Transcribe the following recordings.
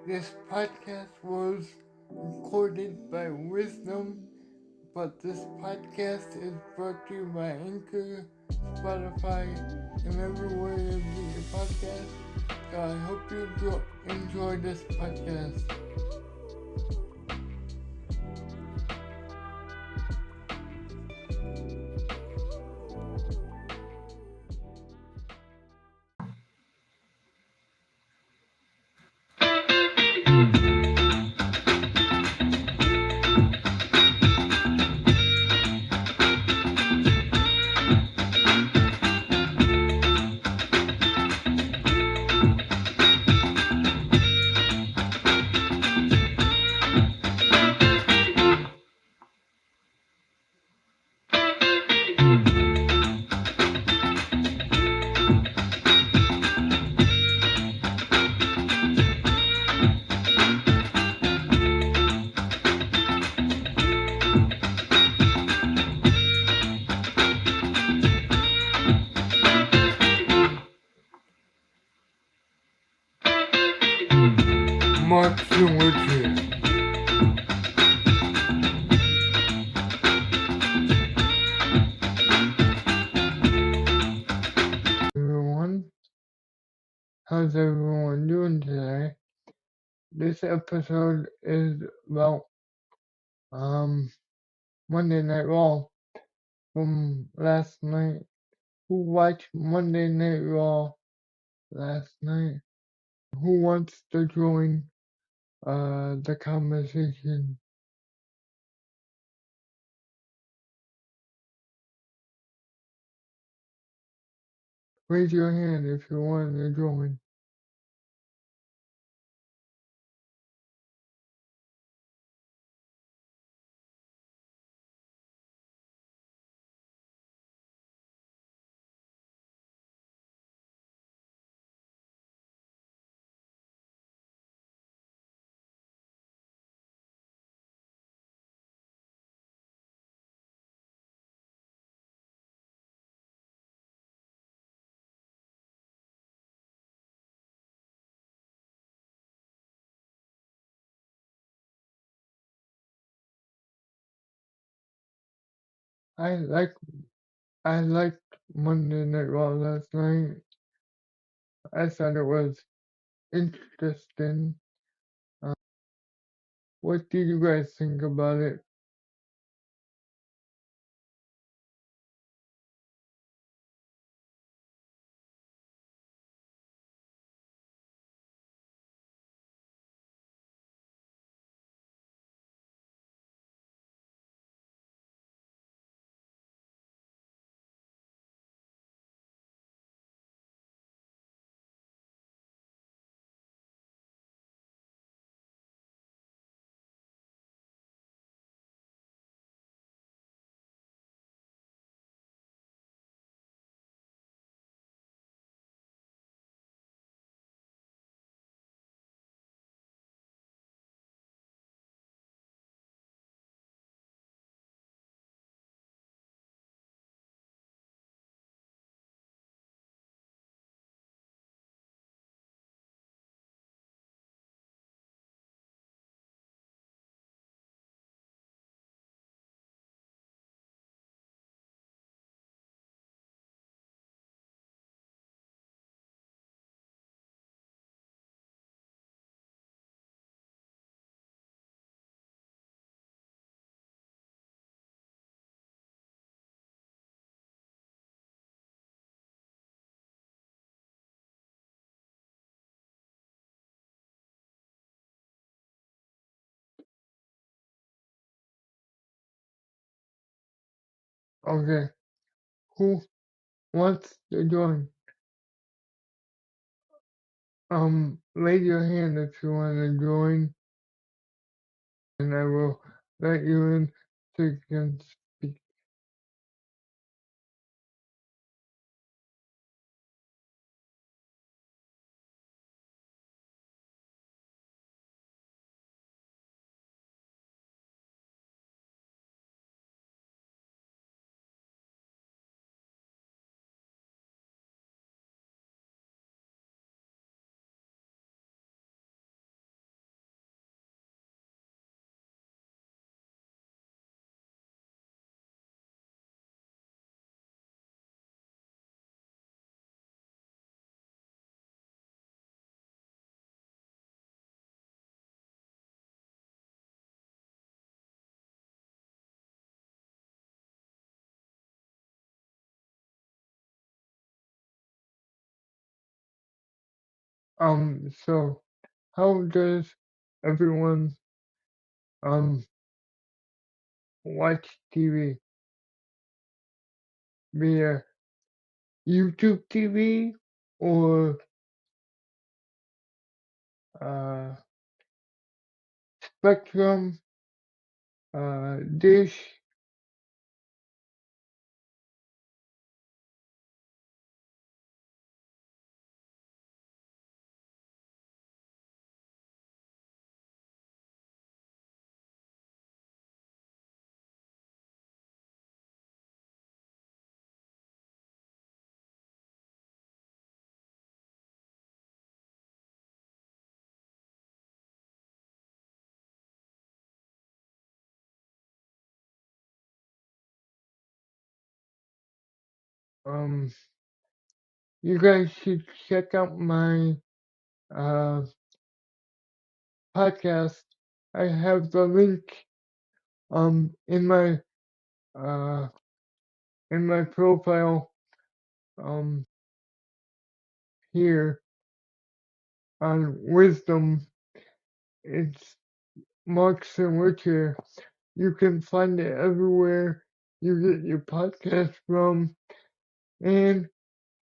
This podcast was recorded by Wisdom, but this podcast is brought to you by Anchor, Spotify, and everywhere you get your podcast. So I hope you enjoy this podcast. Marketing Wheelchair. Everyone, how's everyone doing today? This episode is about Monday Night Raw from last night. Who watched Monday Night Raw last night? Who wants to join the conversation? Raise your hand if you want to join. I like I liked Monday Night Raw last night. I thought it was interesting. Uh, what did you guys think about it? Okay, who wants to join? Raise your hand if you want to join, and I will let you in so you can speak. So how does everyone um watch TV via YouTube TV or uh Spectrum, Dish? Um, you guys should check out my uh podcast. I have the link in my uh profile here on Wisdom. It's markesinwheelchair. You can find it everywhere you get your podcast from. And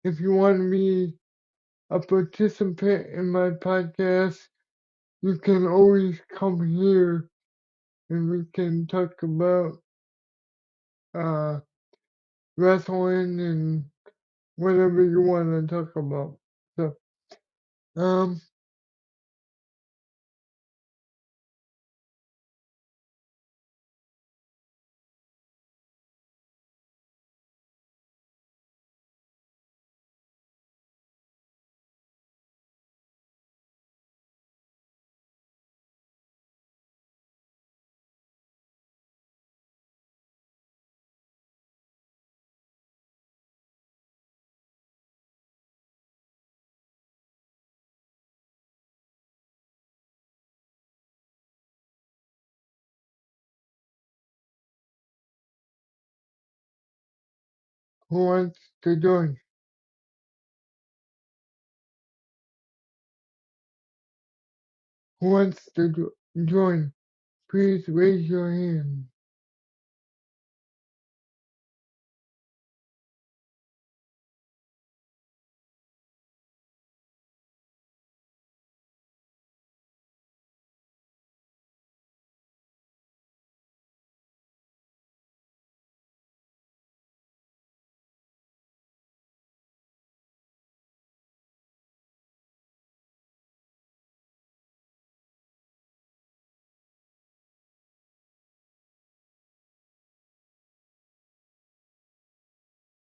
if you want to be a participant in my podcast, you can always come here and we can talk about uh, wrestling and whatever you want to talk about. So, um, who wants to join? Who wants to join? Please raise your hand.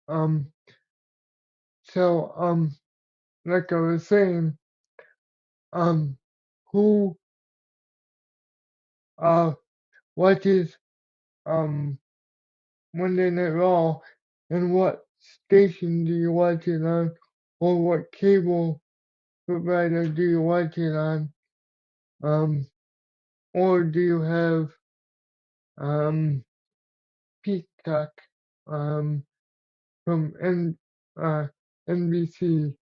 Um, so, like I was saying, um, who uh watches Monday Night Raw, and what station do you watch it on, or what cable provider do you watch it on, um, or do you have Peacock from uh, NBC,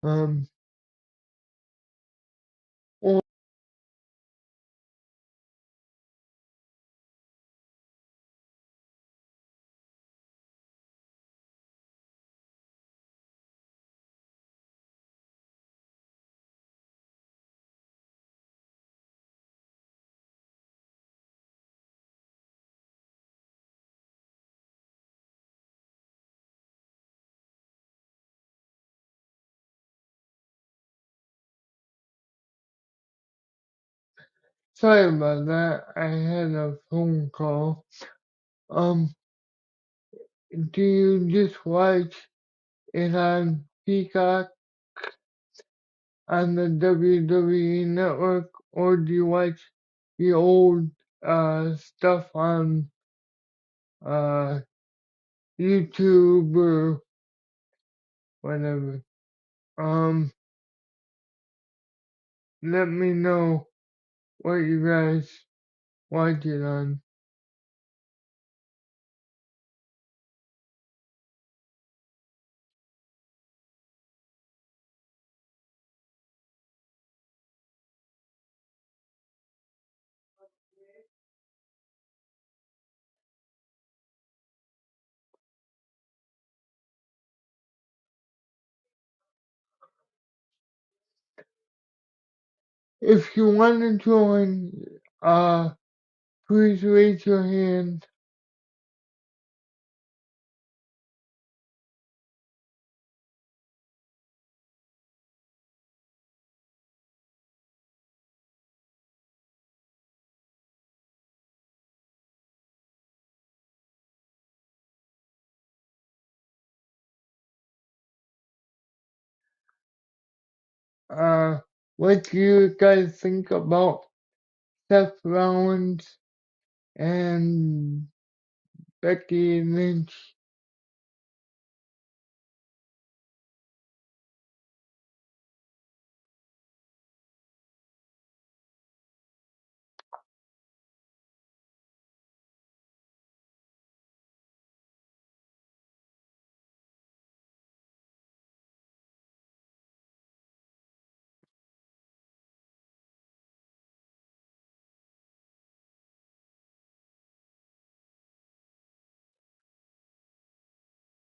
um, or sorry about that, I had a phone call. Um, do you just watch it on Peacock on the WWE network, or do you watch the old stuff on uh YouTube or whatever? Um, let me know what you guys watch it on. if you want to join, please raise your hand. What do you guys think about Seth Rollins and Becky Lynch?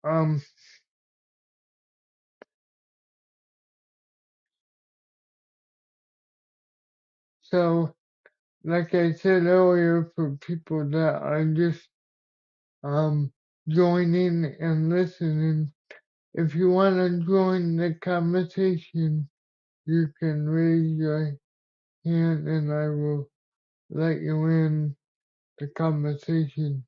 Um, so, like I said earlier, for people that are just joining and listening, if you want to join the conversation, you can raise your hand and I will let you in the conversation.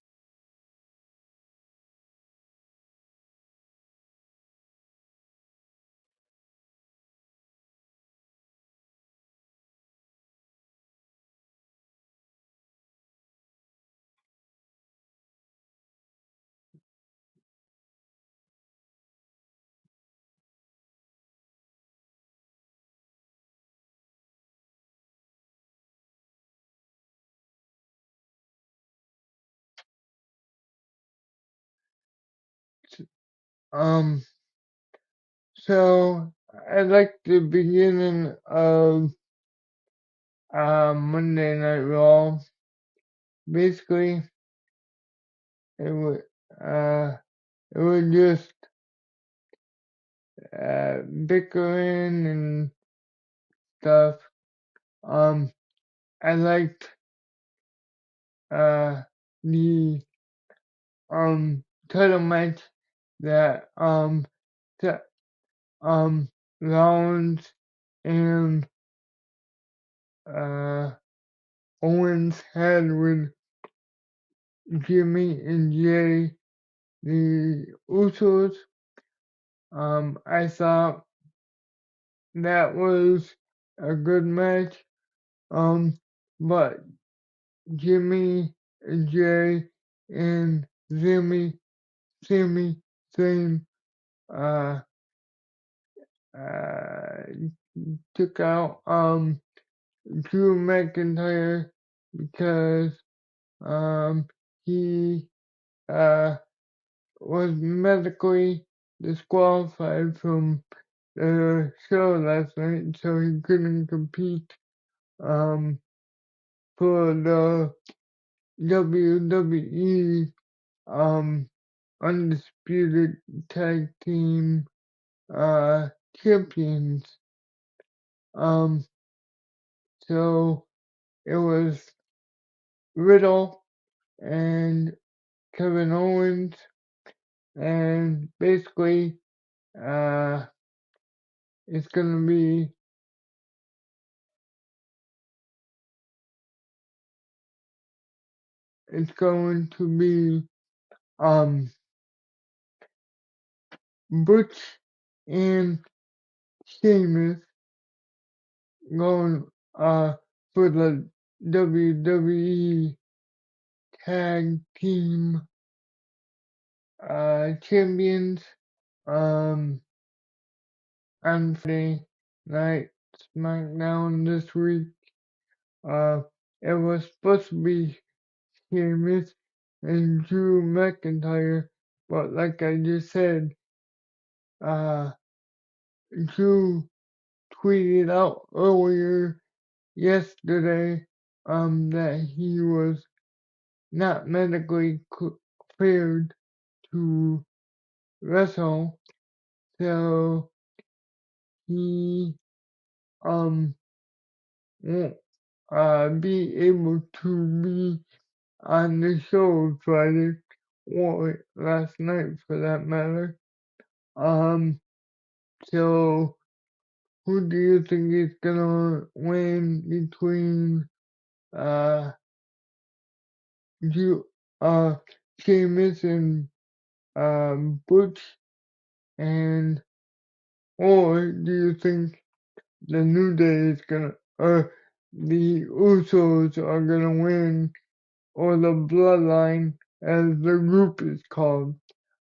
Um, so I like the beginning of Monday Night Raw. Basically, it was uh it was just bickering and stuff. Um, I liked the title match that that Rollins and uh Owens had with Jimmy and Jay, the Usos. I thought that was a good match. But Jimmy and Jay and Sami Zayn uh, uh, took out Drew McIntyre because he uh, was medically disqualified from the show last night, so he couldn't compete for the WWE undisputed tag team champions. Um, so it was Riddle and Kevin Owens, and basically, uh, it's gonna be it's going to be um Butch and Sheamus going for the WWE tag team champions um on Friday night SmackDown this week. Uh, it was supposed to be Sheamus and Drew McIntyre, but like I just said, uh, Drew tweeted out earlier yesterday that he was not medically cleared to wrestle, so he um won't be able to be on the show Friday or last night for that matter. So who do you think is gonna win between uh you Seamus and Butch, and or do you think the New Day is gonna the Usos are gonna win, or the Bloodline as the group is called?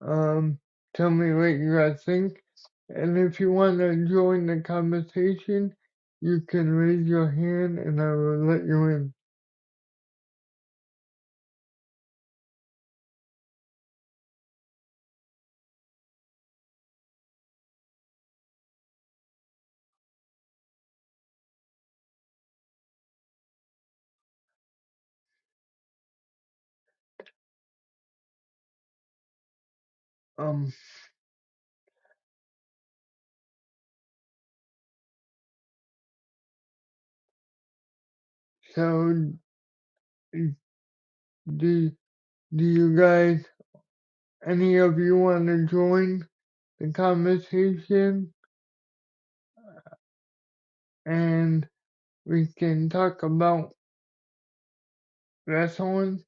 Um, Tell me what you guys think. And if you want to join the conversation, you can raise your hand and I will let you in. Um, so do you guys, any of you want to join the conversation and we can talk about wrestling?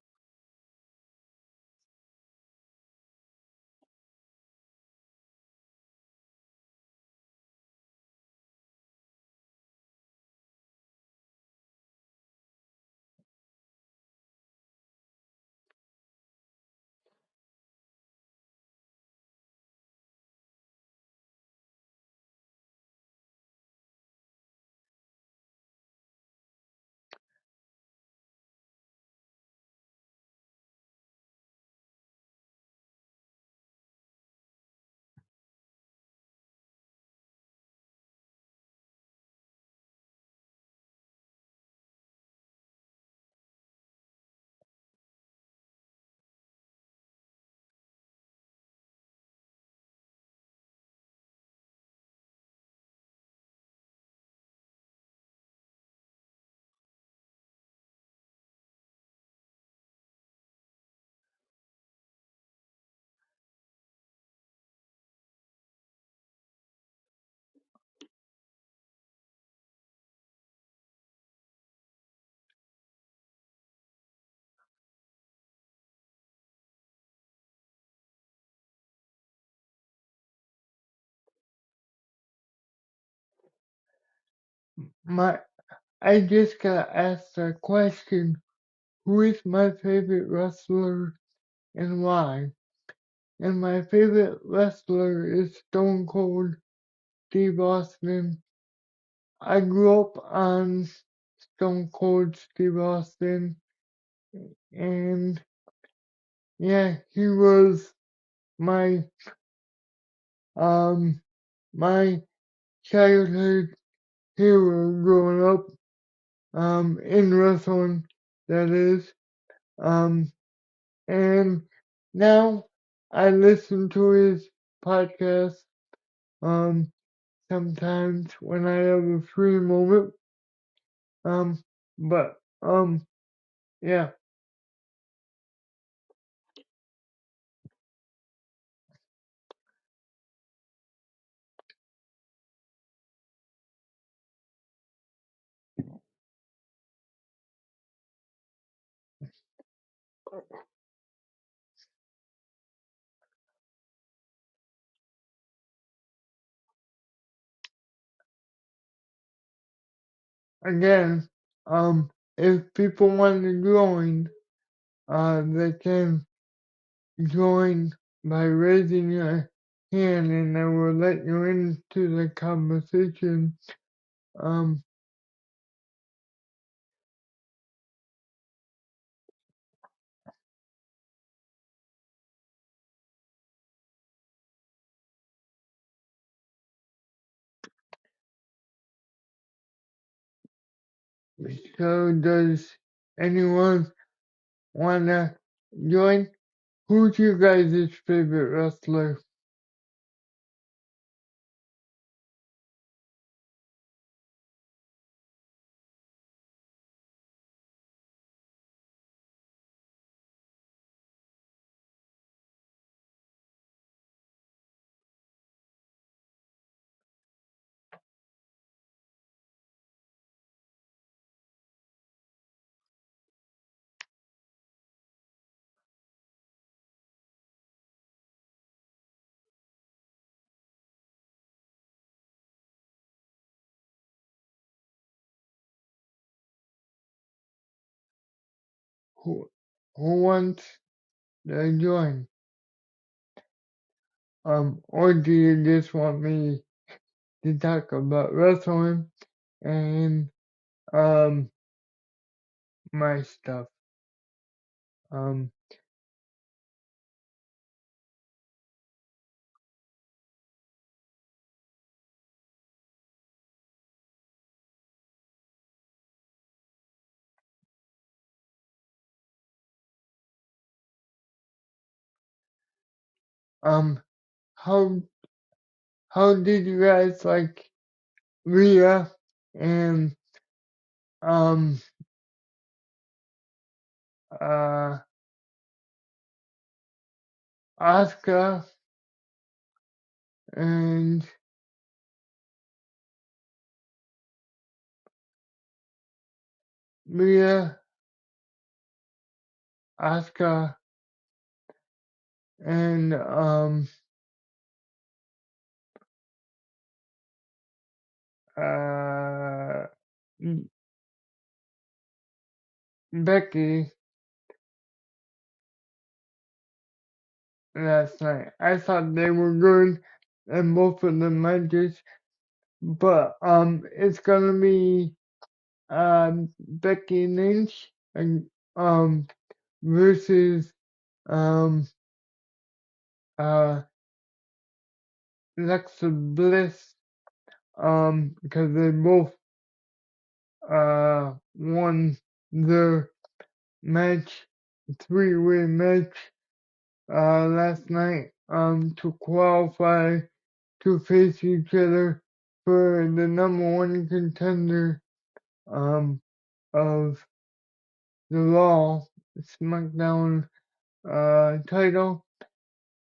My, I just got asked a question. Who is my favorite wrestler and why? And my favorite wrestler is Stone Cold Steve Austin. I grew up on Stone Cold Steve Austin, and yeah, he was my um my childhood hero growing up in wrestling, that is. Um and now I listen to his podcast um sometimes when I have a free moment. Um but yeah. Again, if people want to join, they can join by raising your hand and I will let you into the conversation. Um, so does anyone want to join? Who's your guys' favorite wrestler? who wants to join? Or do you just want me to talk about wrestling and um my stuff? Um, um, how did you guys like Rhea and um uh Asuka and Rhea, Asuka and uh Becky last night? I thought they were good in both of the matches, but it's gonna be Becky Lynch and versus um uh Alexa Bliss because they both won their match, three-way match last night to qualify to face each other for the number one contender of the Raw SmackDown title.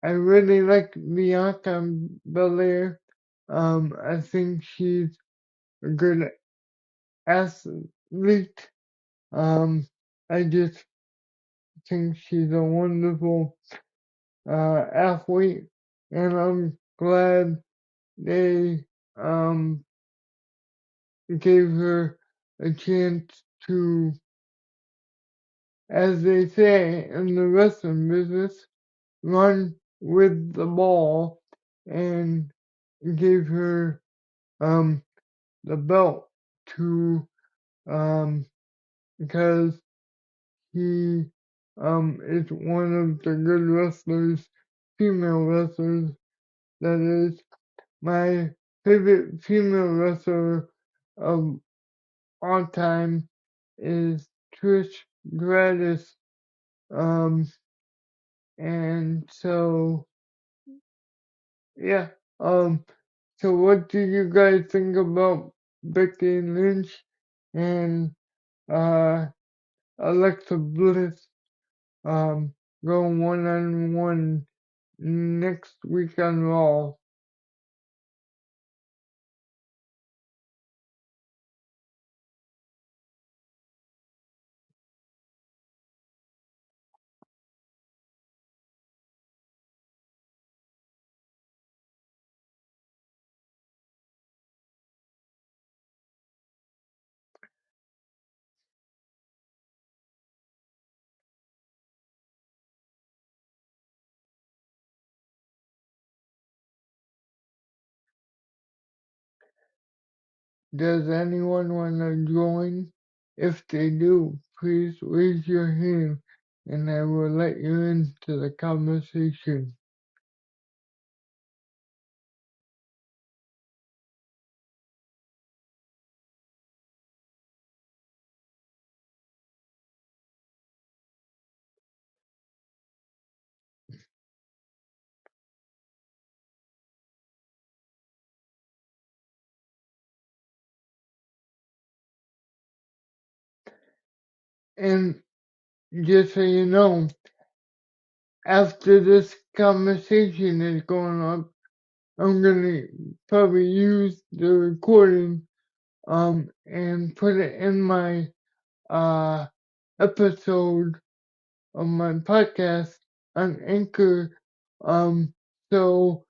I really like Bianca Belair. I think she's a good athlete. I just think she's a wonderful athlete, and I'm glad they um, gave her a chance to, as they say in the wrestling business, run with the ball, and gave her the belt to because he is one of the good wrestlers, female wrestlers. That is my favorite female wrestler of all time is Trish Stratus. Um, and so yeah. Um, so what do you guys think about Becky Lynch and uh Alexa Bliss going 1-on-1 next week on Raw? Does anyone want to join? If they do, please raise your hand and I will let you into the conversation. And just so you know, after this conversation is going up, I'm gonna probably use the recording and put it in my uh episode of my podcast on Anchor. So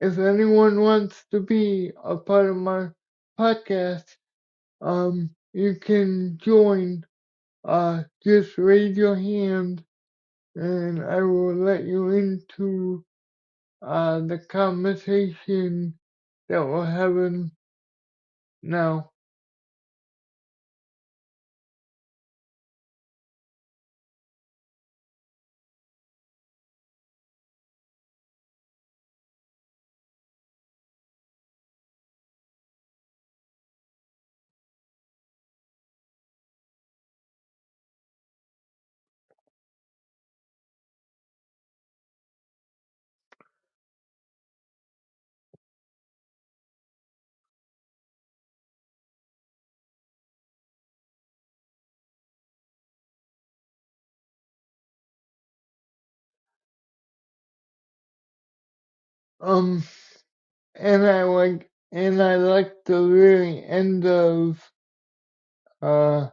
if anyone wants to be a part of my podcast, you can join just raise your hand and I will let you into the conversation that we're having now. Um, and I like the very end of uh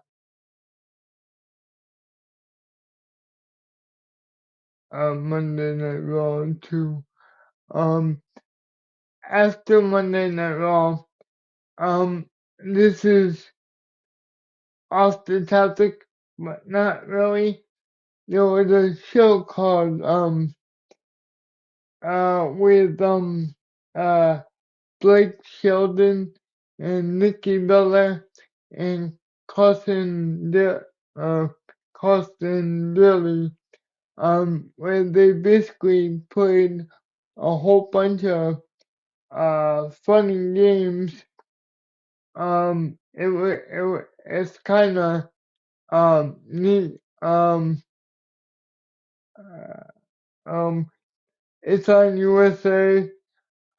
Monday Night Raw too. Um, after Monday Night Raw, this is off the topic, but not really. There was a show called with uh Blake Sheldon and Nikki Bella and Carson Carson Daly, where they basically played a whole bunch of funny games. It's kind of neat. Uh, um, it's on USA.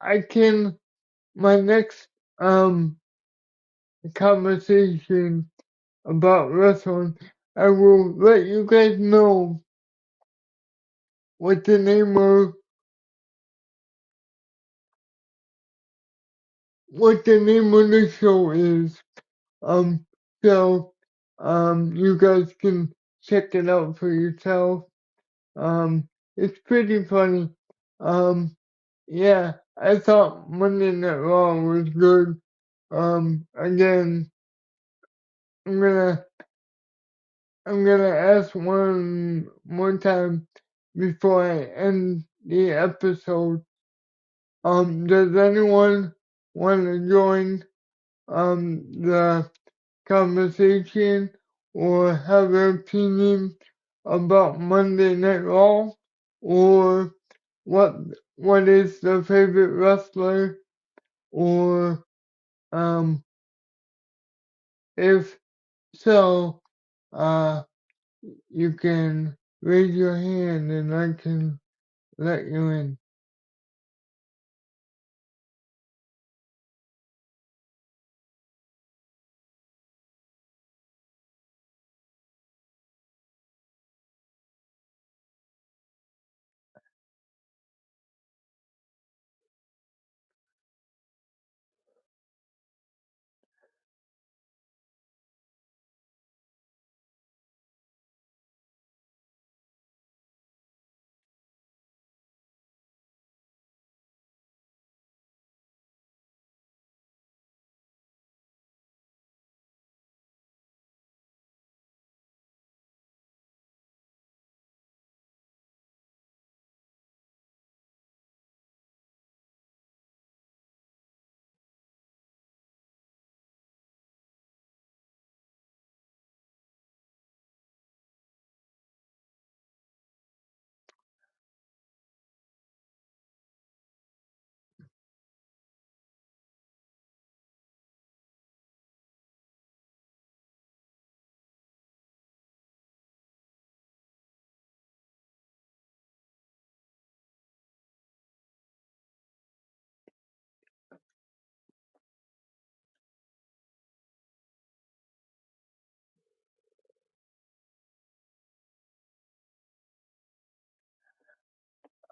I can my next um conversation about wrestling. I will let you guys know what the name of the show is. Um, so you guys can check it out for yourself. It's pretty funny. Um, yeah, I thought Monday Night Raw was good. Again, I'm gonna ask one more time before I end the episode. Does anyone want to join the conversation or have an opinion about Monday Night Raw, or what is the favorite wrestler, or if so, you can raise your hand and I can let you in.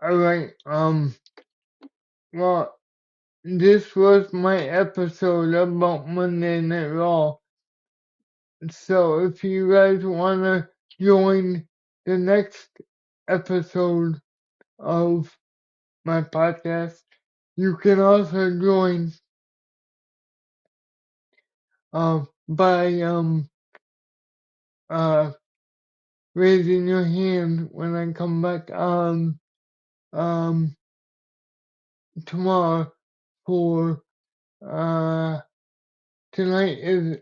Alright, well, this was my episode about Monday Night Raw. So if you guys want to join the next episode of my podcast, you can also join by raising your hand when I come back on tomorrow for tonight is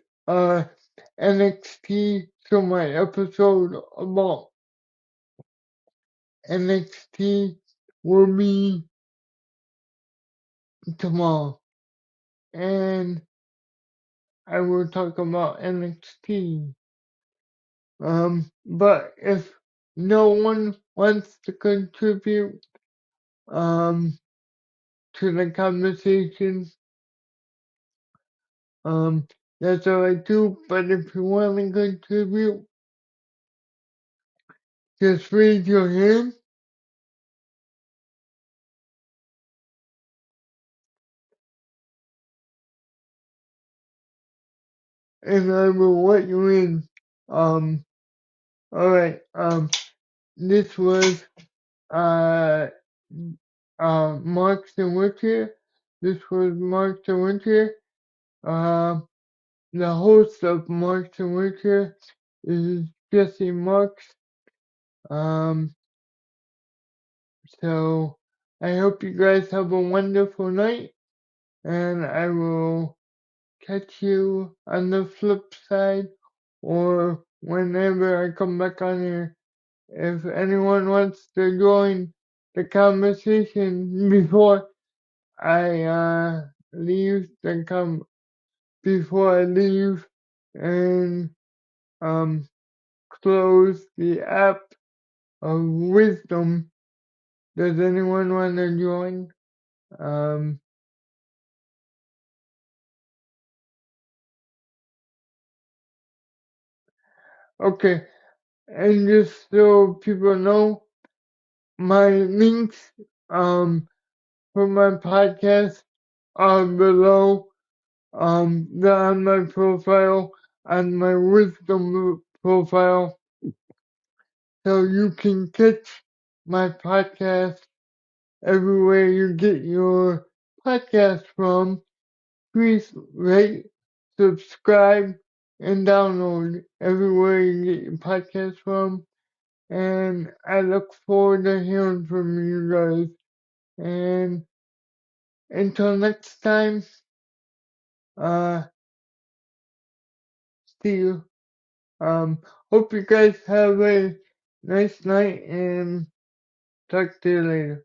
NXT, so my episode about NXT will be tomorrow, and I will talk about NXT. But if no one wants to contribute to the conversation, that's all I do. But if you want to contribute, just raise your hand, and I will let you in. Alright, this was, Marks and Wheelchair. This was Marks and Wheelchair. The host of Marks and Wheelchair is Jesse Marks. So I hope you guys have a wonderful night, and I will catch you on the flip side or whenever I come back on here. If anyone wants to join the conversation before I leave, then come before I leave and close the app of wisdom. Does anyone want to join? Okay, and just so people know, my links for my podcast are below they're on my profile, on my wisdom profile, so you can catch my podcast everywhere you get your podcast from. Please rate, subscribe, and download everywhere you get your podcast from. And I look forward to hearing from you guys. And until next time, see you. Hope you guys have a nice night and talk to you later.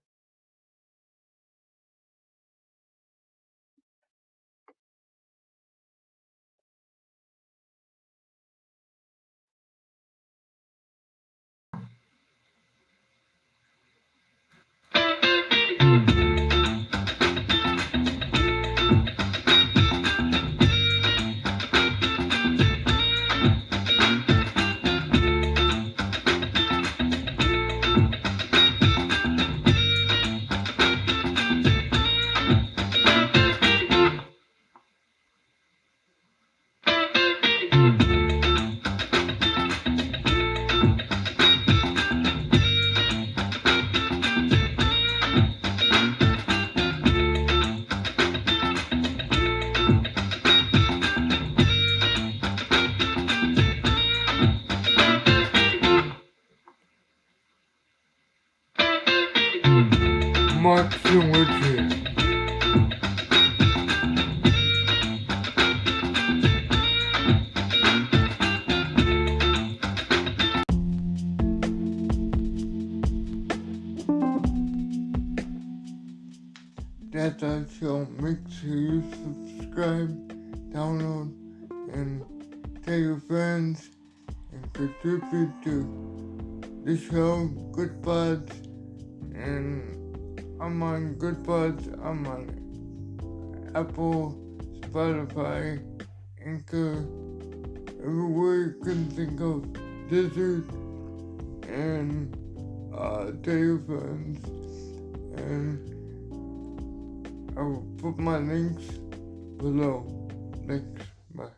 Markesinwheelchair. That's our show. Make sure you subscribe, download, and tell your friends and contribute to the show Good Buds. And I'm on Good Buds. I'm on Apple, Spotify, Anchor, everywhere you can think of Desert, and tell your friends. And I will put my links below. Thanks. Bye.